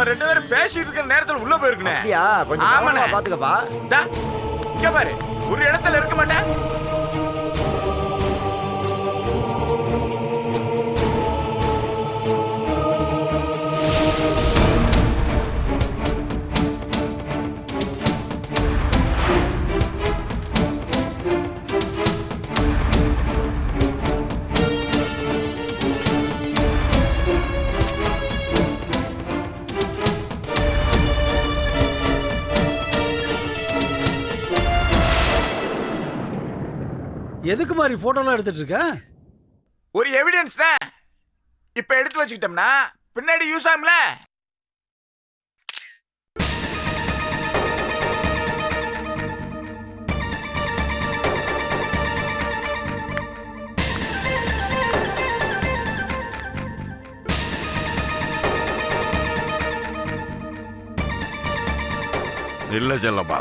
அவன் 2 பேரும் பேசிட்டு இருக்கிற நேரத்துல உள்ள போயிருக்கனே. அப்படியா? கொஞ்சம் ஆமாண்ணே பாத்துக்கப்பா. டா இங்க பாரு, ஒரு இடத்துல இருக்க மாட்டேன். எதுக்கு மாதிரி போட்டோலாம் எடுத்துட்டு இருக்க? ஒரு எவிடன்ஸ் தான். இப்ப எடுத்து வச்சுக்கிட்டோம்னா பின்னாடி யூஸ் ஆகும்ல. இல்ல செல்லப்பா,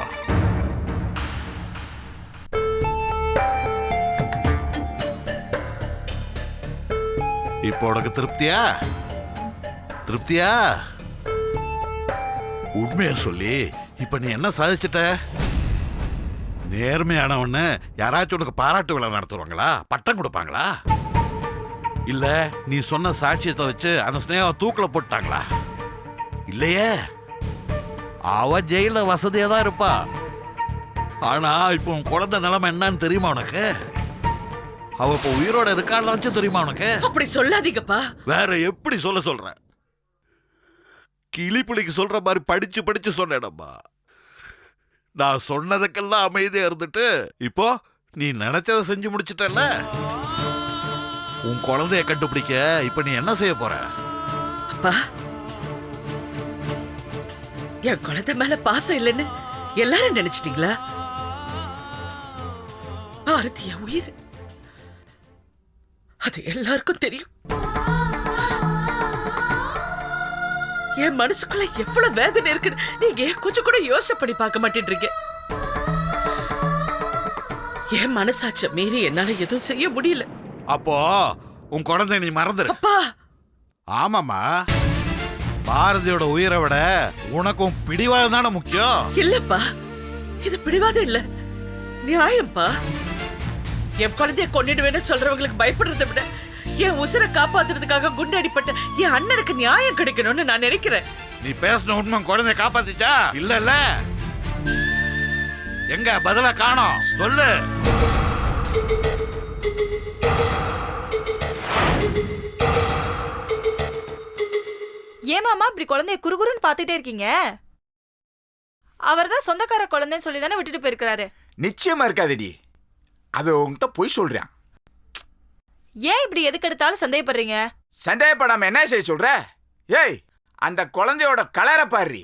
இப்போ உனக்கு திருப்தியா? திருப்தியா? உண்மைய சொல்லி இப்ப நீ என்ன சாதிச்சிட்ட? நேர்மையானவன்னு யாராச்சும் உனக்கு பாராட்டு விழா நடத்துவாங்களா? பட்டம் கொடுப்பாங்களா? இல்ல நீ சொன்ன சாட்சியத்தை வச்சு அந்த ஸ்னேகம் தூக்கில போட்டாங்களா? இல்லையே, அவ ஜெயில வசதியா தான் இருப்பா. ஆனா இப்போ உன் குழந்தை நிலைமை என்னன்னு தெரியுமா உனக்கு? அவ இப்ப உயிரோட இருக்கான்னு தெரியுமா உனக்கு? அப்படி சொல்லாதீங்கப்பா. வேற எப்படி சொல்ற? கிளிப்புலிக்கு சொல்ற மாதிரி படிச்சு படிச்சு சொன்னேனப்பா. நான் சொன்னதுக்கெல்லாம் அமைதியா இருந்துட்டு இப்போ நீ நினைச்சதை செஞ்சு முடிச்சிட்டல. உன் குழந்தைய கண்டுபிடிக்க இப்ப நீ என்ன செய்ய போற? அப்பா, என் குழந்தை மேல பாசம் இல்லைன்னு எல்லாரும் நினைச்சிட்டீங்களா? பாரதிய உயிர், அது எல்லாருக்கும் தெரியும். என் மனசுக்குள்ள எவ்வளவு வேதனை இருக்குன்னு நீங்க கொஞ்சம் கூட யோசனை பண்ணி பார்க்க மாட்டேன்றீங்க. என் மனசாட்ச மீறி என்னால எதுவும் செய்ய முடியல. அப்போ உன் குழந்தை நீ மறந்துரு. அப்பா, ஆமாமா, பாரதியோட உயிரை விட உனக்கும் பிடிவாதம் தானே முக்கியம். இல்லப்பா, இது பிடிவாதம் இல்ல, நியாயம்பா. என் குழந்தைய கொண்டுடுவேன்னு சொல்றவங்களுக்கு பயப்படுறதை விட என் உசுரை காப்பாத்துறதுக்காக குண்டடிப்பட்ட என் அண்ணனுக்கு நியாயம் கிடைக்கணும்னு நான் நினைக்கிறேன். நீ பேசின உண்மை குழந்தைய காப்பாத்திச்சா? இல்ல எங்க பதில காணோம், சொல்லு. ஏமாமா இப்படி குழந்தைய குறுகுறுன்னு பாத்துட்டே இருக்கீங்க? அவர் தான் சொந்தக்கார குழந்தைன்னு சொல்லி தானே விட்டுட்டு போயிருக்கிறாரு. நிச்சயமா இருக்காதடி, அவன் உன்கிட்ட போய் சொல்றான். ஏன் இப்படி எதுக்கு எடுத்தாலும் சந்தேகப்படுறீங்க? சந்தேகப்படாம என்ன செய்ய சொல்ற? ஏய், அந்த குழந்தையோட கலரை பாரு.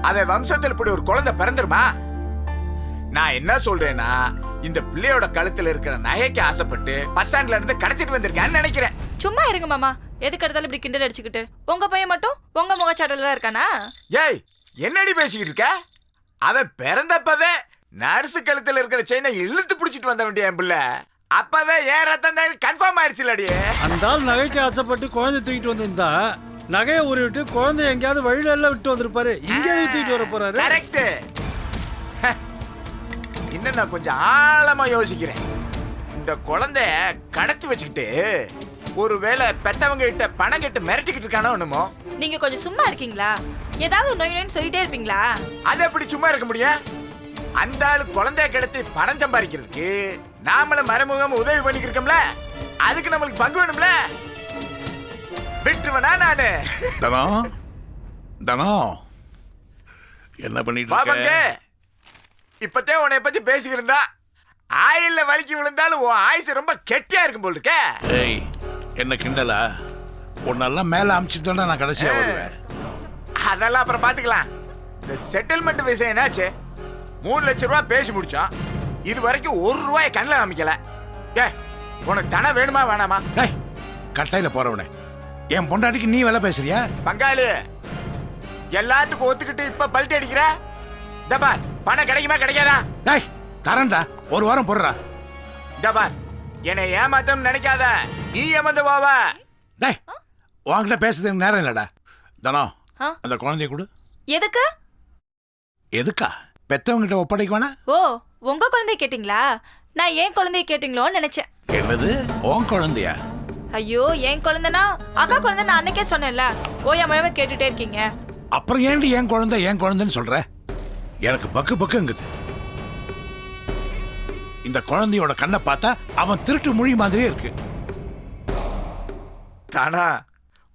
அவன் வம்சத்தில் இப்படி ஒரு குழந்தை பிறந்துருமா? நான் என்ன சொல்றேன்னா, இந்த பிள்ளையோட கழுத்துல இருக்கிற நகைக்கு ஆசைப்பட்டு பஸ் ஸ்டாண்ட்ல இருந்து கடத்திட்டு வந்திருக்கான்னு நினைக்கிறேன். சும்மா இருங்க மாமா, எதுக்கு எடுத்தாலும் இப்படி கிண்டல் அடிச்சுக்கிட்டு. உங்க பையன் மட்டும் உங்க முகச்சாடல தான் இருக்கானா? ஏய், என்னடி பேசிக்கிட்டு இருக்க? அவன் பிறந்தப்பவே நர்சு கழுத்துல இருக்கிற செயினை இழுத்து பிடிச்சிட்டு வந்த வேண்டிய என் பிள்ளை அப்பவே ஏன் ரத்தம் தான் கன்ஃபார்ம் ஆயிடுச்சுலடி. அந்த ஆள் நகைக்கு ஆசைப்பட்டு குழந்தை தூக்கிட்டு வந்திருந்தா நகையை ஊறி விட்டு குழந்தை எங்கேயாவது வழியில எல்லாம் விட்டு வந்திருப்பாரு. இங்கே தூக்கிட்டு வர போறாரு. கரெக்ட். இன்னும் நான் கொஞ்சம் ஆழமா யோசிக்கிறேன். இந்த குழந்தைய கடத்தி வச்சுக்கிட்டு ஒருவேளை பெத்தவங்க கிட்ட பணம் கட்டு மிரட்டிக்கிட்டு இருக்கானோ என்னமோ. நீங்க கொஞ்சம் சும்மா இருக்கீங்களா? ஏதாவது நோய் நோய்னு சொல்லிட்டே இருப்பீங்களா? அது எப்படி சும்மா இருக்க முடியும்? அந்த ஆளு குழந்தைய கடத்தி பணம் சம்பாதிக்கிறதுக்கு நாமள மறைமுகம் உதவி பண்ணிக்கிட்டு இருக்கோம்ல, அதுக்கு நம்மளுக்கு பங்கு வேணும்ல. விட்டுருவனா நானு? தனம் என்ன பண்ணிட்டு பாபங்க, இப்பத்தே உன்னை பத்தி பேசிக்கிட்டு இருந்தா ஆயில்ல வலிக்கு விழுந்தாலும் உன் ஆயுசு ரொம்ப கெட்டியா இருக்கும் போல் இருக்க. ஏய், என்ன கிண்டலா? உன்னெல்லாம் மேல அமிச்சுட்டா நான் கடைசியா வருவேன். அதெல்லாம் அப்புறம் பாத்துக்கலாம். இந்த செட்டில்மெண்ட் விஷயம் என்னாச்சு? 3 லட்சம் ரூபாய் பேசி முடிச்சோம். இது வரைக்கும் 1 ரூபாய் கண்ணில் காமிக்கல. ஏ, உனக்கு தனம் வேணுமா வேணாமா? டேய், கட்டையில போறவனே, என் பொண்டாட்டிக்கு நீ வேலை பேசுறியா? பங்காளி, எல்லாத்துக்கும் ஒத்துக்கிட்டு இப்ப பல்ட்டி அடிக்கிற. தபார், பணம் கிடைக்குமா கிடைக்காதா? டேய், தரேன்டா, ஒரு வாரம் போடுறா. தபார், என்னை ஏமாத்தம் நினைக்காத, நீ ஏமாந்து போவ. டேய், உன்கிட்ட பேசுறதுக்கு நேரம் இல்லடா. தனம், ஆ? அந்த குழந்தைய கொடு. எதுக்கு? எதுக்கா? பெத்தவங்கிட்ட ஒப்படைக்குவானா? ஓ, உங்க குழந்தைய கேட்டிங்களா? நான் ஏன் குழந்தைய கேட்டிங்களோன்னு நினைச்சேன். என்னது உன் குழந்தையா? ஐயோ, என் குழந்தைனா அக்கா குழந்தை நான் அன்னைக்கே சொன்னேன்ல. ஓயாம கேட்டுட்டே இருக்கீங்க. அப்புறம் ஏன்டி என் குழந்தைன்னு சொல்ற? எனக்கு பக்கு பக்குங்குது. இந்த குழந்தையோட கண்ணை பார்த்தா அவன் திருட்டு மொழி மாதிரியே இருக்கு. தானா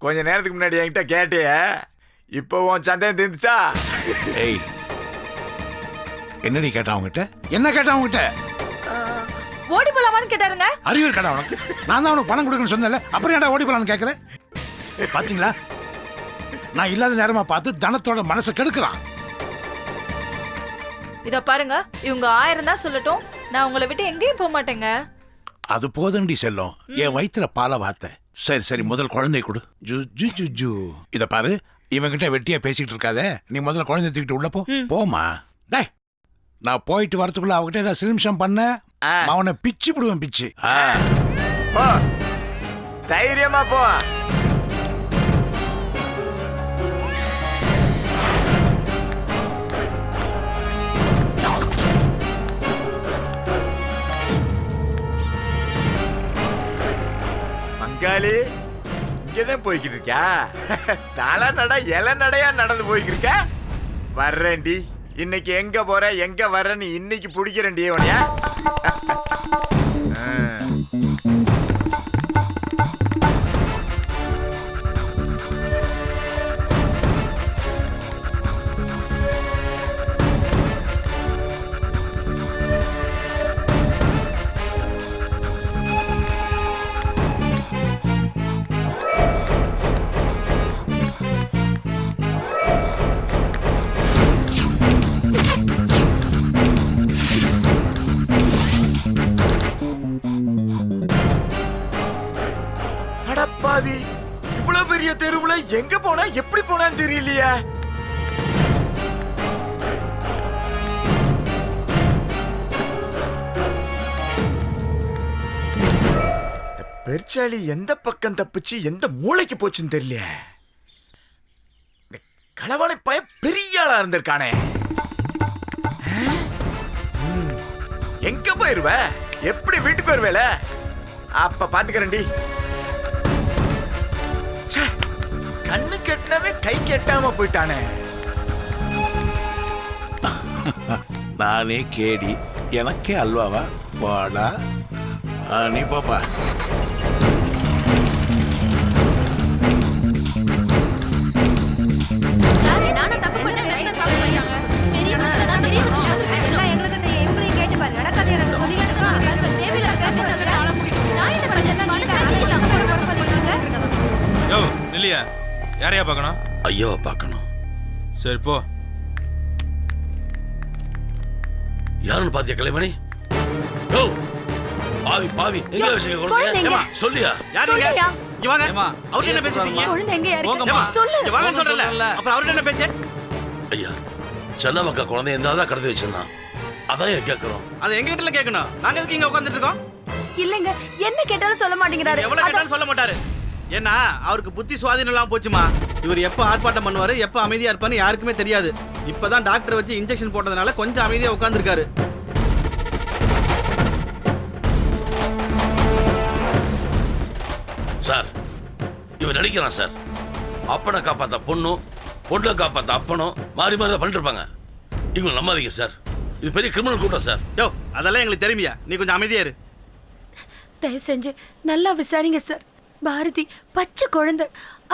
கொஞ்ச நேரத்துக்கு முன்னாடி என்கிட்ட கேட்டிய, இப்போ உன் சந்தேகம் தீர்ந்துச்சா? ஏய், என்னடி கேட்டான் அவங்ககிட்ட? என்ன கேட்டான் அவங்ககிட்ட? ஓடி போலாமான்னு கேட்டாருங்க. அறிவு இருக்கடா உனக்கு? நான் தான் உனக்கு பணம் கொடுக்கணும்னு சொன்னேன்ல, அப்புறம் ஏன்டா ஓடி போலான்னு கேட்கறேன்? பாத்தீங்களா, நான் இல்லாத நேரமா பார்த்து தனத்தோட மனசை கெடுக்கிறான். இத பாருங்க, இவங்க 1000 தான் சொல்லட்டும், நான் உங்களை விட்டு எங்கேயும் போக மாட்டேங்க. அது போதண்டி செல்லும், என் வயிற்றுல பாலை வார்த்த. சரி சரி, முதல் குழந்தை கொடு. ஜு ஜு ஜு ஜு. இத பாரு, இவங்கிட்ட வெட்டியா பேசிக்கிட்டு இருக்காத. நீ முதல்ல குழந்தை தூக்கிட்டு உள்ள போ. போமா. டேய், நான் போயிட்டு வரதுக்குள்ள அவகிட்ட ஏதாவது சிலிம்சம் பண்ண அவனை பிச்சு விடுவேன், பிச்சு. போ, தைரியமா போ. பங்காளி, இங்கதான் போய்கிட்டு இருக்கியா? தலை நட இலை நடையா நடந்து போய்கிட்டு இருக்க. வர்றேன்டி, இன்னைக்கு எங்க போற எங்க வர்றேன்னு இன்னைக்கு பிடிக்கிறேன்டி உனையா. அடப்பாவி, இவ்வளவு பெரிய தெருவுல எங்க போனா எப்படி போனான்னு தெரியலையே. பெருச்சாளி எந்த பக்கம் தப்பிச்சு எந்த மூளைக்கு போச்சுன்னு தெரியல. களவாளை பய பெரிய ஆளா இருந்திருக்கானே. எங்க போயிருவ? எப்படி வீட்டுக்கு வருவேல? அப்ப பாத்துக்கிறேன்டி. கண்ணு கெட்டவே கை கெட்டாம போயிட்டானே. நானே கேடி, எனக்கே அல்வாவா? வாடா, நீ போப்பா. யோ நில்லியா, யாரையா பார்க்கணும்? ஐயாவை பார்க்கணும். சரி போ. யாருன்னு பாத்தியா கலைமணி? யோ பாவி பாவி, எங்க வச்சிருக்க சொல்லியா? யாருங்க? இங்க வாங்க. அவர்ட்ட என்ன பேசிட்டீங்க? குழந்தை எங்க போங்கம்மா. சொல்லு. இங்க வாங்க சொல்றல. அப்புறம் அவர்ட்ட என்ன பேச்சு? ஐயா, சென்னமக்கா குழந்தை எந்தாதான் கடத்தி வச்சிருந்தான், அதான் கேட்கிறோம். அதை எங்க கிட்ட கேட்கணும். நாங்க எதுக்கு இங்க உட்கார்ந்துட்டு இருக்கோம்? இல்லங்க, என்ன கேட்டாலும் சொல்ல மாட்டேங்கிறாரு. எவ்வளவு கேட்டாலும் சொல்ல மாட்டாரு. ஏன்னா அவருக்கு புத்தி சுவாதீனம் எல்லாம் போச்சுமா. இவர் எப்ப ஆர்ப்பாட்டம் பண்ணுவாரு, எப்ப அமைதியா இருப்பான்னு யாருக்குமே தெரியாது. இப்பதான் டாக்டர் வச்சு இன்ஜெக்ஷன் போட்டதுனால கொஞ்சம் அமைதியா உட்கார்ந்துருக்காரு. சார், இவன் நடிக்கிறான் சார். அப்பனை காப்பாத்த பொண்ணும், பொண்ணை காப்பாத்த அப்பனும் மாறி மாறி தான் பண்ணிட்டு இருப்பாங்க. இவங்க நம்பாதீங்க சார், இது பெரிய கிரிமினல் கூட்டம் சார். யோ, அதெல்லாம் எங்களுக்கு தெரியுமியா, நீ கொஞ்சம் அமைதியா இரு. தயவு செஞ்சு நல்லா விசாரிங்க சார். பாரதி பச்சை குழந்தை,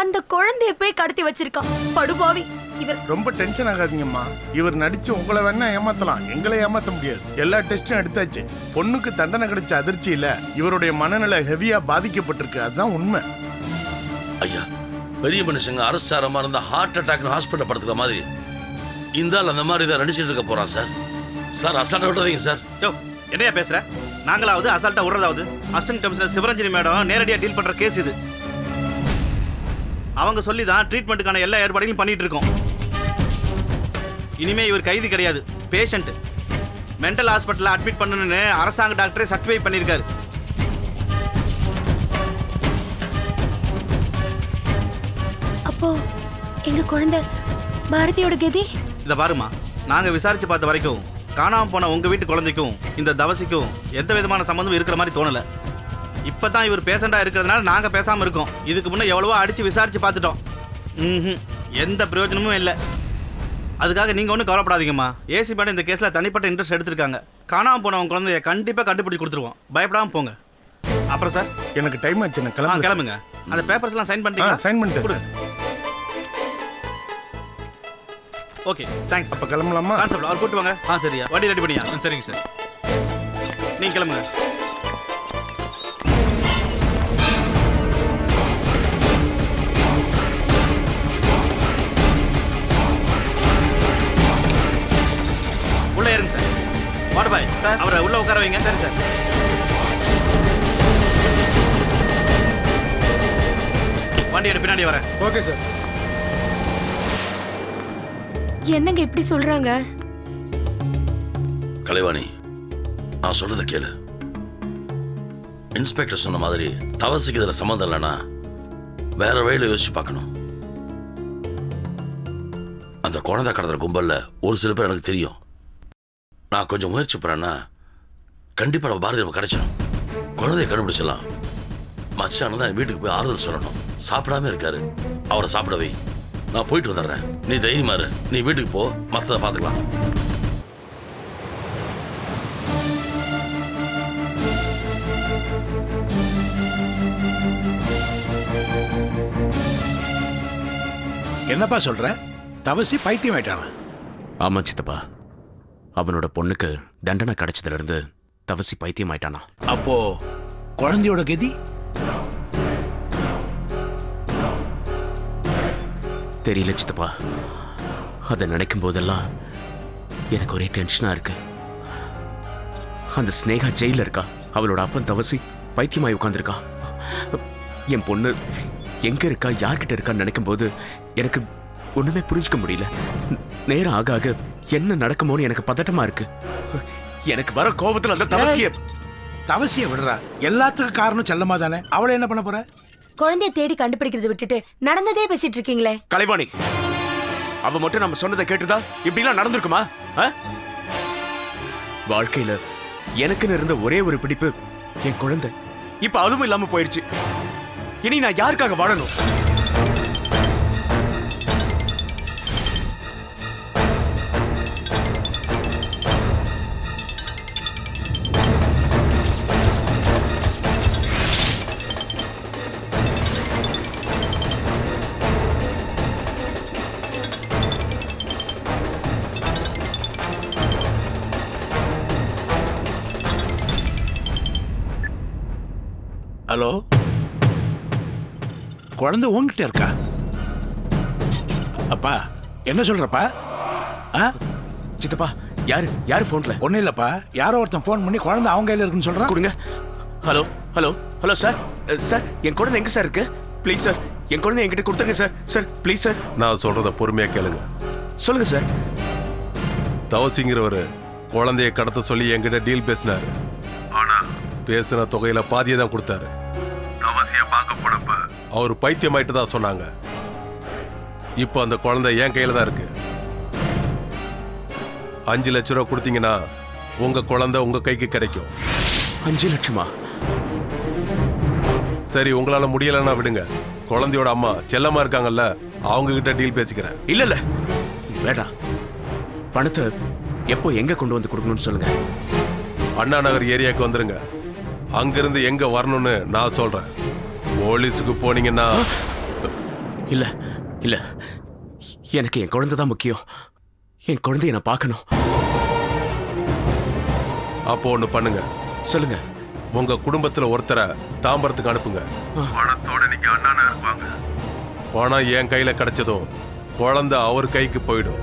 அந்த குழந்தைய போய் கடத்தி வச்சிருக்கான் படுபாவி. இவர் ரொம்ப டென்ஷன் ஆகாதீங்கம்மா. இவர் நடிச்சு உங்களை வேணா ஏமாத்தலாம், எங்களை ஏமாத்த முடியாது. எல்லா டெஸ்டும் எடுத்தாச்சு. பொண்ணுக்கு தண்டனை கிடைச்ச அதிர்ச்சியில இவருடைய மனநிலை ஹெவியா பாதிக்கப்பட்டிருக்கு, அதுதான் உண்மை. ஐயா, பெரிய மனுஷங்க அரெஸ்ட் ஆகிற மாதிரி இருந்தா ஹார்ட் அட்டாக் ஹாஸ்பிட்டல் படுத்துக்கிற மாதிரி இந்த ஆள் அந்த மாதிரி இதை நடிச்சிட்டு இருக்க போறான் சார். சார் அசால்ட்டா விடாதீங்க சார். யோ, என்னையா பேசுற? நாங்களாவது அசால்ட்டா விடுறதாவது? அசிஸ்டன்ட் கமிஷனர் சிவரஞ்சனி மேடம் நேரடியா டீல் பண்ற கேஸ் இது. அவங்க சொல்லி தான் ட்ரீட்மெண்ட்டுக்கான எல்லா ஏற்பாடுகளையும் பண்ணிட்டு இருக்கோம். இனிமே இவர் கைது கிடையாது, பேஷண்ட். மென்டல் ஹாஸ்பிட்டல்ல அட்மிட் பண்ணணும்னு அரசாங்க டாக்டரே சர்டிஃபை பண்ணியிருக்காரு. அப்போ எங்க குழந்தை பாரதியோட கதி? இதை பாருமா, நாங்க விசாரிச்சு பார்த்த வரைக்கும் காணாம போன உங்க வீட்டு குழந்தைக்கும் இந்த தவசிக்கும் எந்த விதமான சம்மந்தமும் இருக்கிற மாதிரி தோணல. இப்பதான் இவர் பேஷண்டா இருக்கிறதுனால நாங்க பேசாம இருக்கோம். இதுக்கு முன்ன எவ்வளவோ அடிச்சு விசாரிச்சு பார்த்துட்டோம். எந்த பிரயோஜனமும் இல்லை. அதுக்காக நீங்க ஒன்றும் கவலைப்படாதீங்கம்மா. ஏசி மேடம் இந்த கேஸ்ல தனிப்பட்ட இன்ட்ரெஸ்ட் எடுத்திருக்காங்க. காணாம போனவங்க குழந்தைய கண்டிப்பா கண்டுபிடிச்சு கொடுத்துருவோம். பயப்படாம போங்க. அப்புறம் சார், எனக்கு டைம் ஆச்சு, நான் கிளம்புங்க. அந்த பேப்பர்ஸ் எல்லாம் சைன் பண்ணிட்டீங்களா? சைன் பண்ணிட்டேன். Okay, thanks. அப்ப கிளம்பலாமா? கான்ஸ்டபிள் அவர் கூட்டு வாங்க. சரியா, வண்டி ரெடி பண்ணியா? சரிங்க சார், நீங்க கிளம்புங்க. உள்ள ஏறுங்க சார். வாட் பாய் சார், அவரை உள்ள உட்கார வைங்க. சரி சார். வண்டி எடுத்து பின்னாடி வரேன். Okay sir. என்னங்க இப்படி சொல்றாங்க? கலைவாணி, நான் சொல்றத கேளு. இன்ஸ்பெக்டர் சொன்ன மாதிரி தவசிக்கு இதுல சம்மந்தம் இல்லைன்னா வேற வழியில யோசிச்சு பார்க்கணும். அந்த குழந்தை கடத்துற கும்பல்ல ஒரு சில பேர் எனக்கு தெரியும். நான் கொஞ்சம் முயற்சி பண்ணேன்னா கண்டிப்பா நம்ம பாரதி நம்ம கிடைச்சிடும். குழந்தைய கண்டுபிடிச்சிடலாம். மச்சான் தான் வீட்டுக்கு போய் ஆறுதல் சொல்லணும். சாப்பிடாம இருக்காரு, அவரை சாப்பிட வை. நான் போயிட்டு வந்துடுறேன். நீ தைரியமா இரு. நீ வீட்டுக்கு போ, மற்றதை பார்த்துக்கலாம். என்னப்பா சொல்ற? தவசி பைத்தியம் ஆயிட்டானா? ஆமா சித்தப்பா, அவனோட பொண்ணுக்கு தண்டனை கிடைச்சதுல இருந்து தவசி பைத்தியம் ஆயிட்டானா. அப்போ குழந்தையோட கதி தெரியல சித்தப்பா. அதை நினைக்கும் போதெல்லாம் எனக்கு ஒரே டென்ஷனா இருக்கு. அந்த ஸ்னேகா ஜெயில இருக்கா, அவளோட அப்பன் தவசி பைத்தியமாய் உட்கார்ந்துருக்கா. என் பொண்ணு எங்க இருக்கா, யார்கிட்ட இருக்கான்னு நினைக்கும் போது எனக்கு ஒண்ணுமே புரிஞ்சுக்க முடியல. நேரம் ஆக ஆக என்ன நடக்குமோன்னு எனக்கு பதட்டமா இருக்கு. எனக்கு வர கோபத்துல அந்த தவசிய விடுறா. எல்லாத்துக்கும் காரணம் செல்லமா தானே. அவளை என்ன பண்ண போற? குழந்தைய தேடி கண்டுபிடிக்கிறத விட்டுட்டு நடந்ததே பேசிட்டு இருக்கீங்களே. கலைவாணி, அவ மட்டும் நம்ம சொன்னதை கேட்டுதா இப்படி எல்லாம் நடந்திருக்குமா? வாழ்க்கையில எனக்குன்னு இருந்த ஒரே ஒரு பிடிப்பு என் குழந்தை. இப்ப அதுவும் இல்லாம போயிருச்சு. இனி நான் யாருக்காக வாழணும்? ஹலோ, குழந்தை உங்ககிட்ட இருக்கா? அப்பா என்ன சொல்றப்பா? சித்தப்பா, யாரு போன்ல? ஒன்னும் இல்லப்பா, யாரோ ஒருத்தன் போன் பண்ணி குழந்தை அவங்க கையில இருக்குன்னு சொல்றான். கொடுங்க. Hello hello hello sir, sir என் குழந்தை எங்க சார் இருக்கு? ப்ளீஸ் சார், என் குழந்தை என்கிட்ட கொடுத்துருங்க சார். Sir please sir. நான் சொல்றத பொறுமையா கேளுங்க. சொல்லுங்க சார். தவசிங்கிறவரு குழந்தைய கடத்த சொல்லி என்கிட்ட டீல் பேசினாரு. ஆனா பேசின தொகையில பாதியை தான் கொடுத்தாரு. தவசிய பார்க்க போனப்ப அவர் பைத்தியமாயிட்டு தான் சொன்னாங்க. இப்போ அந்த குழந்தை என் கையில தான் இருக்கு. 5 லட்சம் ரூபா கொடுத்தீங்கன்னா உங்க குழந்தை உங்க கைக்கு கிடைக்கும். 5 லட்சமா? சரி, உங்களால முடியலன்னா விடுங்க. குழந்தையோட அம்மா செல்லம்மா இருக்காங்கல்ல, அவங்க கிட்ட டீல் பேசிக்கிறேன். இல்ல வேண்டாம். பணத்தை எப்போ எங்க கொண்டு வந்து கொடுக்கணும்னு சொல்லுங்க. அண்ணா நகர் ஏரியாவுக்கு வந்துருங்க. அங்கிருந்து எங்க வரணும்னு நான் சொல்றேன். போலீஸுக்கு போனீங்கன்னா இல்ல இல்ல, எனக்கு என் குழந்தை தான் முக்கியம். என் குழந்தைய நான் பார்க்கணும். அப்போ ஒண்ணு பண்ணுங்க. சொல்லுங்க. உங்க குடும்பத்துல ஒருத்தரை தாம்பரத்துக்கு அனுப்புங்க. பணத்தோட நீங்க அண்ணா நகர் வாங்க. பணம் என் கையில கிடைச்சதும் குழந்தை அவர் கைக்கு போயிடும்.